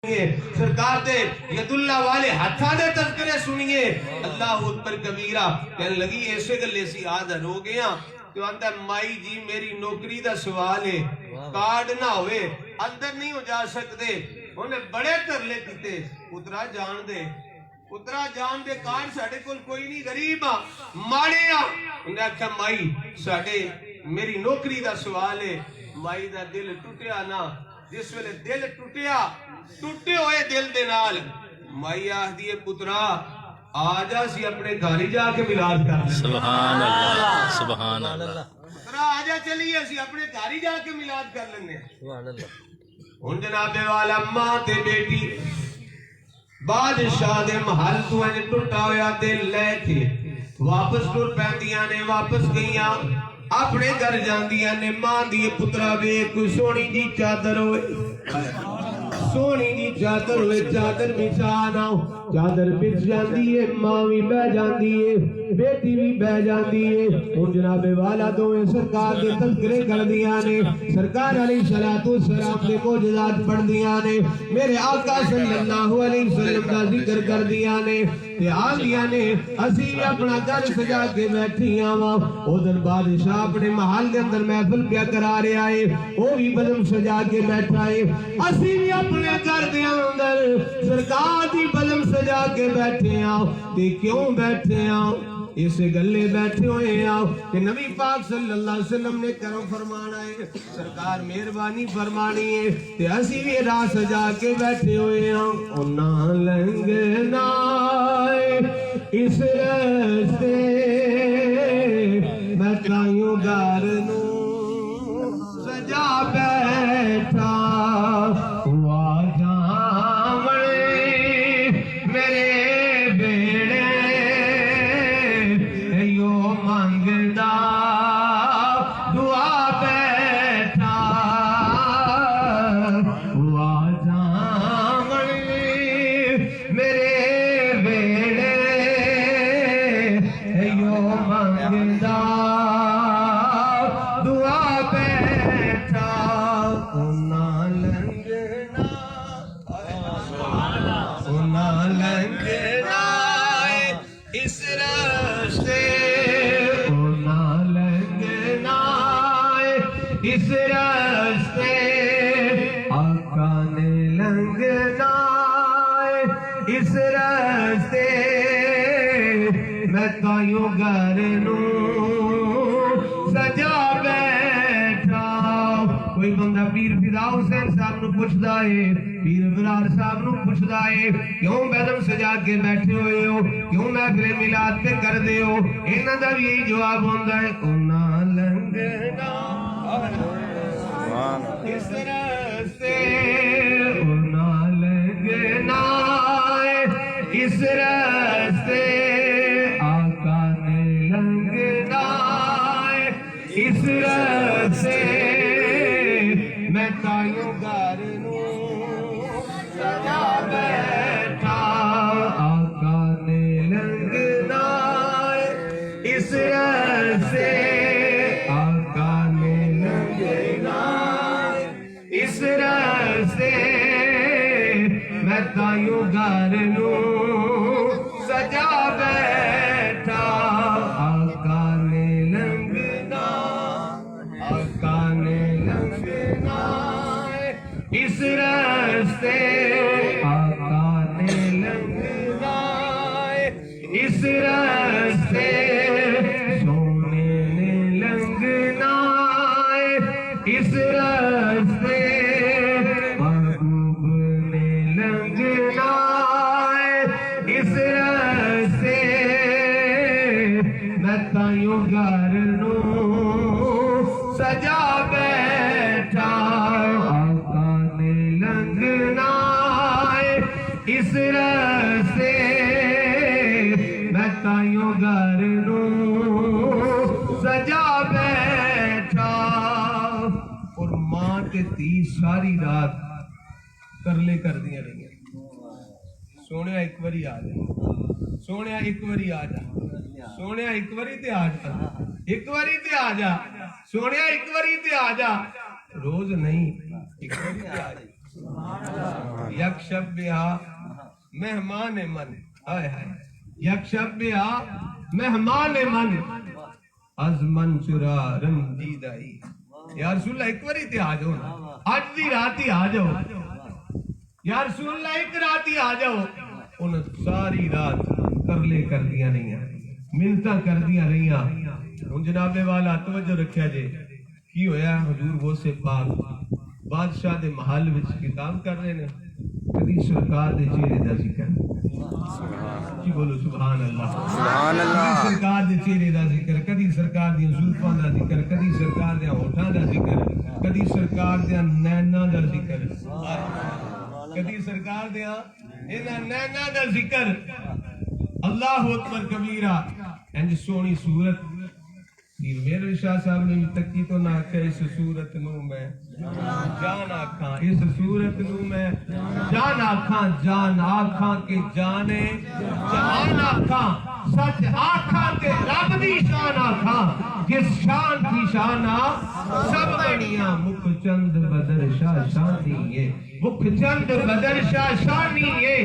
سرکار دے ید اللہ والے ہتھاں دے تذکرے سنیے اللہ اکبر کبیرہ کہنے لگی ایسے گلے سی آدھر ہو گیا تو اندر مائی جی میری نوکری دا سوال ہے کارڈ نہ ہوئے اندر نہیں ہو جا سکتے انہیں بڑے ترلے کیتے اترا جان دے کارڈ ساڑھے کل کوئی نہیں غریب ماڑے انہیں آکھا مائی ساڑھے میری نوکری دا سوال ہے مائی دا دل ٹوٹیا نا جس ویلے دل ٹوٹے ہوئے دل دے نال مائی آہ دیئے پترا آجا سی اپنے گھاری جا کے ملاد کر لیں سبحان اللہ سبحان اللہ پترا آجا چلیے سی اپنے گھاری جا کے ملاد کر لیں سبحان اللہ ان جناب والا ماں تے بیٹی بادشاہ دے محل تو انہیں ٹوٹا ہویا دل لے کے واپس ٹر پہندیاں نے واپس گئیاں اپنے گھر جاندیاں نے ماں دیئے پترا بے کوئی سونی جی چادر ہوئے سونی جی چادر ہوئے چادر بچھانا چادر بچھ جاندی ہے ماں بھی بہ جاندی ہے بیٹی بھی بہ جاندی ہے ان جناب والا دوئے سرکار دے تذکرے کر دیا نے سرکار علیہ السلام دے معجزات پڑھ دیا نے میرے آقا صلی اللہ علیہ وسلم کا ذکر کر دیا نے تے آ دیا نے اسی بھی اپنا گھر سجا کے بیٹھی آواں ادھر بادشاہ اپنے محل دے اندر محفل پیا کرا رہے آئے وہ بھی بلم سجا کے بیٹھا ہے اسی بھی اپنے گھر دے اندر سرکار دی بلم سجا کے بیٹھے آؤ تے کیوں بیٹھے آؤ اسے گلے بیٹھے ہوئے آؤ کہ نبی پاک صلی اللہ علیہ وسلم نے کرم فرمانا ہے سرکار مہربانی فرمانی ہے تے اسی بھی راہ سجا کے بیٹھے ہوئے آؤ انہاں لنگنا اس رستے میں تائیوں گارنوں سجا بیٹھا ہوا جامڑے میرے بیڑے یو مانگدا دعا بیٹھا ہوا جامڑے میرے بیڑے یو مانگدا دعا بیٹھا انہاں لنگنا اس راستے انہاں لنگنا اس راستے آقا نے لنگنا اس راستے میں تائیوں گھر سجا بیٹھا کوئی بندہ پیر فدا حسین صاحب نو پوچھدا ہے پیر فرار صاحب نو پوچھدا ہے کیوں بیدم سجا کے بیٹھے ہوئے ہو کیوں محفل میلاد پہ کر دے ہو انہاں دا بھی یہی جواب ہوندا ہے انہاں لنگنا اس راستے انہاں لنگنا اس راستے آقا نے لنگنا اس راستے میں تائیوں گھر سجا بیٹھا آقا نے لنگنا اس راستے آقا نے لنگنا اس راستے میں تائیوں گھر سجا بیٹھا آقا نے لنگنا آقا نے لنگنا اس راستے آقا نے لنگنا اس راستے سونے نے لنگنا اس راستے محبوب نے لنگنا اس راستے میں تائیوں گھر سجا بیٹھا آقا نے لنگنا اس راستے میں تائیوں گھر سجا بیٹھا اور ماں کے تی ساری رات ترلے کر دیا رہی سونے ایک باری آ جا سونے ایک باری آ جا سونے ایک باری تے آ جا ایک باری تے آ جا سونے ایک باری تے آ جا روز نہیں ایک باری تے آ جا یک شب بیا مہمان من ہائے ہائے یک شب بیا مہمان من از من چرا رنجیدائی یا رسول اللہ ایک باری تے آ جاؤ نا آج دی رات ہی آ جاؤ یا رسول اللہ ایک رات ہی آ جاؤ ان ساری رات ترلے کر دیا نہیں ہیں منتاں کر دیا نہیں ہیں ان جناب والا توجہ رکھیا جے کی ہویا حضور وہ سے پاک بادشاہ دے محل وچ کتاب کر رہے ہیں کدی سرکار دے چہرے دا ذکر کی بولو سبحان اللہ سبحان اللہ سرکار دے چہرے دا ذکر کدی سرکار دی زلفاں دا ذکر کدی سرکار دے ہونٹاں دا ذکر کدی سرکار دے نیناں دا ذکر کدی سرکار دے انہاں نیناں دا ذکر اللہ اکبر کبیرہ انج سونی صورت پیر میرے شاہ صاحب نے تکی تو نہ کہ اس صورت نو میں جان آکھاں اس صورت نو میں جان آکھاں جان آکھاں کے جانے جہان آکھاں سچ آکھاں کے رب دی شان آکھاں جس شان کی شانہ سب بنیاں مکھ چند بدر شاہ شانی مکھ چند بدر شاہ شانی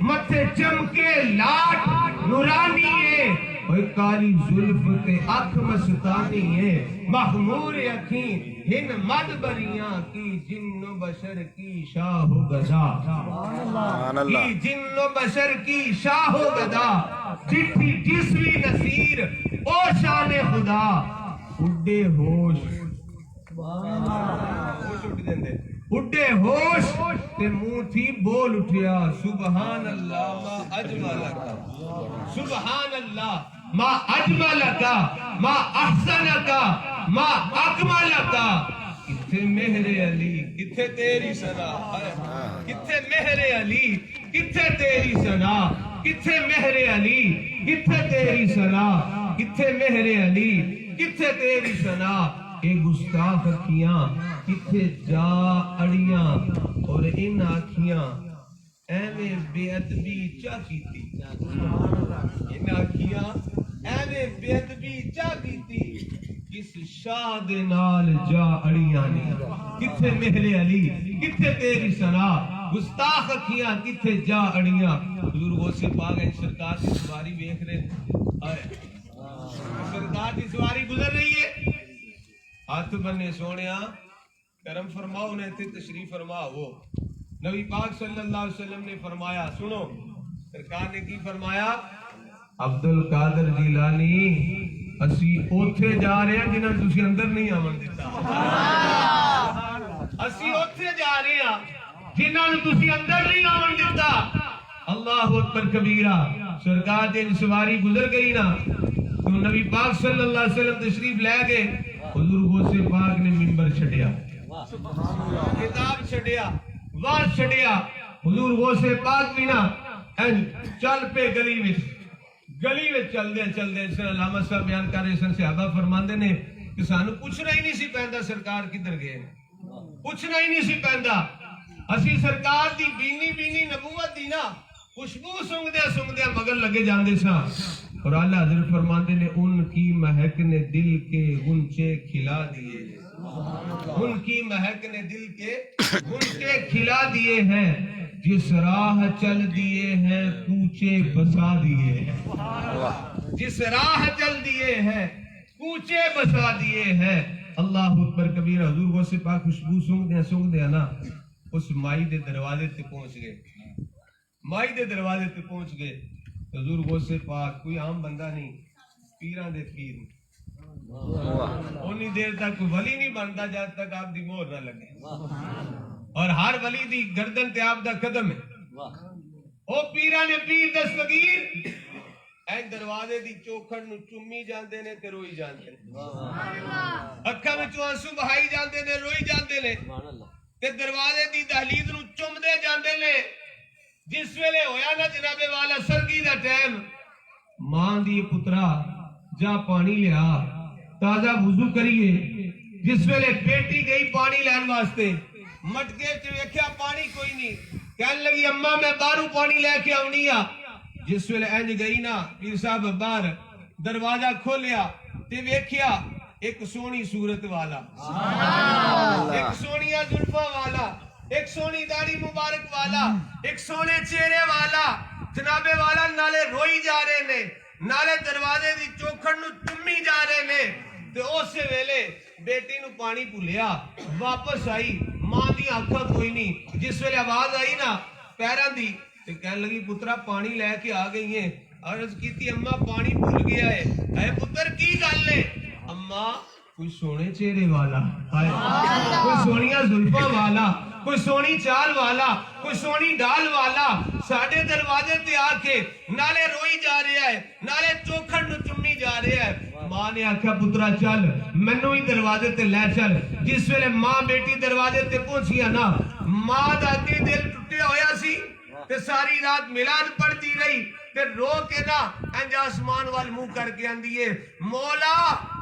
متھے چمکے لاٹ نورانی اوے کالی زلف تے اکھ مستانی مخمور اکھیں ہن مد بریاں کی جن و بشر کی شاہ و گدا سبحان اللہ کی جن و بشر کی شاہ و گدا چٹھی جسوی نصیر او شان خدا اڈے ہوش ہوش اٹھ دیندے اڈے ہوش تے منہ تھی بول اٹھیا سبحان اللہ ما اجمل کا سبحان اللہ ما اجمل کا ما احسن کا ما اکمل کا کتھے مہر علی کتھے تیری ثنا کتھے مہر علی کتھے تیری ثنا کتھے مہر علی کتھے تیری ثنا کتھے مہر علی کتھے تیری ثنا اے گستاخ اکھیاں کتھے جا اڑیاں اور ان آکھیاں ایویں بے ادبی چا کیتی ان آکھیاں ایویں بے ادبی چا کیتی کس شاہ دے نال جا اڑیاں نے کتھے مہر علی کتھے تیری ثنا گستاخ اکھیاں کتھے جا اڑیاں حضور غوث پاک ہے سرکار دی سواری دیکھ رہے سرکار دی سواری گزر رہی ہے ہاتھ بنے سونیا کرم فرماؤ نے تے تشریف فرماؤ نبی پاک صلی اللہ علیہ وسلم نے فرمایا سنو سرکار نے کی فرمایا عبد القادر جیلانی اسی اوتھے جا رہے ہیں جنہاں تسی اندر نہیں آون دیتا اسی اوتھے جا رہے ہیں جنہاں تسی اندر نہیں آون دیتا اللہ اکبر کبیرہ سرکار دی سواری گزر گئی نا تو نبی پاک صلی اللہ علیہ وسلم تشریف لے گئے حضور غوث پاک نے منبر چھڈیا کتاب چھڈیا واز چھڈیا حضور غوث پاک بھی نا چل پے گلی وچ چل دے سن علامہ صاحب بیان کر رہے سن صحابہ فرماندے نے کہ سانو پوچھنا ہی نہیں سی پیندا سرکار کدھر گئے پوچھنا ہی نہیں سی پیندا اسی سرکار دی بینی نبوت دی نا خوشبو سونگدے مگر لگے جاندے سا اور اللہ حضرت فرماندے نے ان کی مہک نے دل کے غنچے کھلا دیے ان کی مہک نے دل کے غنچے کھلا دیے ہیں جس راہ چل دیے ہیں کوچے بسا دیے ہیں جس راہ چل دیے ہیں کوچے بسا دیے ہیں اللہ اکبر کبیرہ حضور غوث پاک خوشبو سونگ دیا نا اس مائی دے دروازے تے پہنچ گئے مائی دے دروازے تے پہنچ گئے حضور غوث پاک کوئی عام بندہ نہیں پیراں دے پیر اونی دیر تک ولی نہیں بنتا جب تک آپ دی مہر نہ لگے اور ہر ولی دی گردن تے آپ دا قدم ہے او پیراں نے پیر دستگیر اے دروازے دی چوکھڑ نو چومی جاندے نے تے روئی جاندے نے اکھاں وچوں آنسو بہائی جاندے نے روئی جاندے نے تے دروازے دی دہلیز نو چومدے جاندے نے جس ویلے ہویا نا جناب والا سرگی دا ٹائم ماں دی پترا جا پانی لیا تازہ وضو کریے جس ویلے بیٹی گئی پانی لین واسطے مٹکے چ ویکھیا پانی کوئی نہیں کہن لگی اماں میں باہروں پانی لے کے آونی آ جس ویلے انج گئی نا پیر صاحب باہر دروازہ کھولیا تے ویکھیا ایک سونی صورت والا ایک سونیا زلفاں والا ایک سونی داڑھی مبارک والا، ایک سونے چہرے والا جنابے والا نالے روئی جا رہے نے، نالے دروازے دی چوکھڑ نو چمی جا رہے نے، تے اسے ویلے بیٹی نو پانی پھلیا، واپس آئی، ماں دی آنکھاں کوئی نہیں، جس ویلے آواز آئی نا پیران دی تے کہنے لگی پترا پانی لے کے آ گئی ہیں، عرض کی تھی اماں پانی بھول گیا ہے، اے پتر کی گل ہے؟ اماں کوئی سونے چہرے والا، کوئی سونیاں زلفاں والا، کوئی سونی چال والا، کوئی سونی ڈال والا ساڑھے دروازے تے آ کے نالے روئی جا رہا ہے، نالے چوکھڑ نو چمی جا رہا ہے۔ ماں نے آکھا پترا چل منو ہی دروازے تے لے چل۔ جس ویلے ماں بیٹی دروازے تے پہنچیا نا، ماں دا اگے دل ٹوٹیا ہویا سی تے ساری رات میلاد پڑھتی رہی تے رو کے نا انج آسمان وال منہ کر کے آندی ہے مولا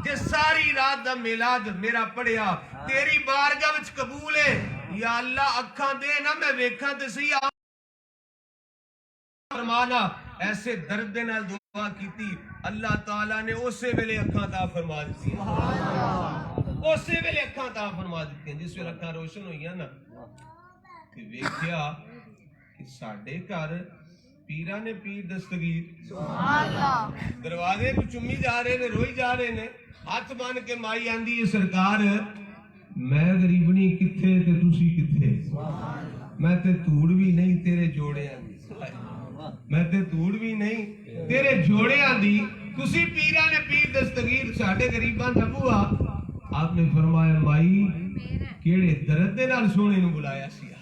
جے ساری رات دا میلاد میرا پڑھیا تیری بارگاہ وچ قبول ہے، یا اللہ اکھاں دے نا میں ویکھاں تے صحیح فرمانا۔ ایسے درد نال دعا کیتی، اللہ تعالیٰ نے اسے ویلے اکھاں عطا فرما دیتی، اسے ویلے اکھاں عطا فرما دیتی ہیں۔ جس ویلے اکھاں روشن ہوئیاں نا تے ویکھیا کہ ساڈے گھر پیرا نے پیر دستگیر دروازے کو چمی جا رہے نے، روئی جا رہے نے، ہاتھ بن کے مائی آندی ہے سرکار میں غریبنی کتھے تے تسی کتھے، میں تے توڑ بھی نہیں تیرے جوڑے آندی، میں تے توڑ بھی نہیں تیرے جوڑے آندی، تسی پیرا نے پیر دستگیر ساڈے غریباں دا بوا۔ آپ نے فرمایا مائی کیڑے درد دے نال سونے نو بلایا سیا،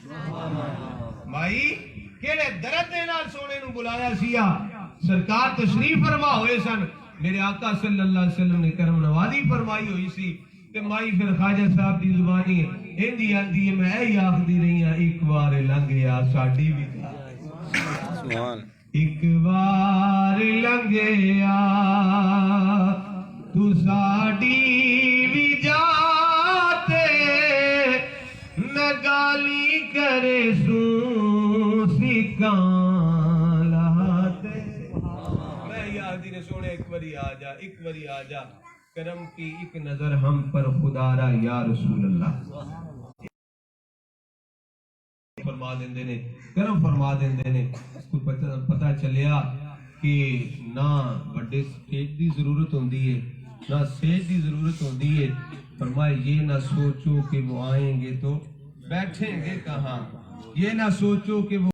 مائی کیڑے درد دے نال سونے نو بلایا سیا۔ سرکار تشریف فرما ہوئے سن، میرے آقا صلی اللہ علیہ وسلم نے کرم نوازی فرمائی ہوئی سی کہ مائی پھر خواجہ صاحب دی زبانی ہندی آندی ہے میں ہی آخدی رہی ہاں ایک بار لنگیا ساڈی بھی تھا، ایک بار لنگیا تو ساڈی بھی جاتے میں گالی کرے سوں سکان لاتے، میں یادی نے سونے ایک باری آ جا، ایک باری آ جا، کرم کی ایک نظر ہم پر خدا را یا رسول اللہ فرما دیندے نے، کرم فرما دیندے نے۔ اس کو پتہ چلیا کہ نہ بڑے سٹیج دی ضرورت ہوندی ہے نہ سٹیج دی ضرورت ہوندی ہے، فرمائے یہ نہ سوچو کہ وہ آئیں گے تو بیٹھیں گے کہاں، یہ نہ سوچو کہ وہ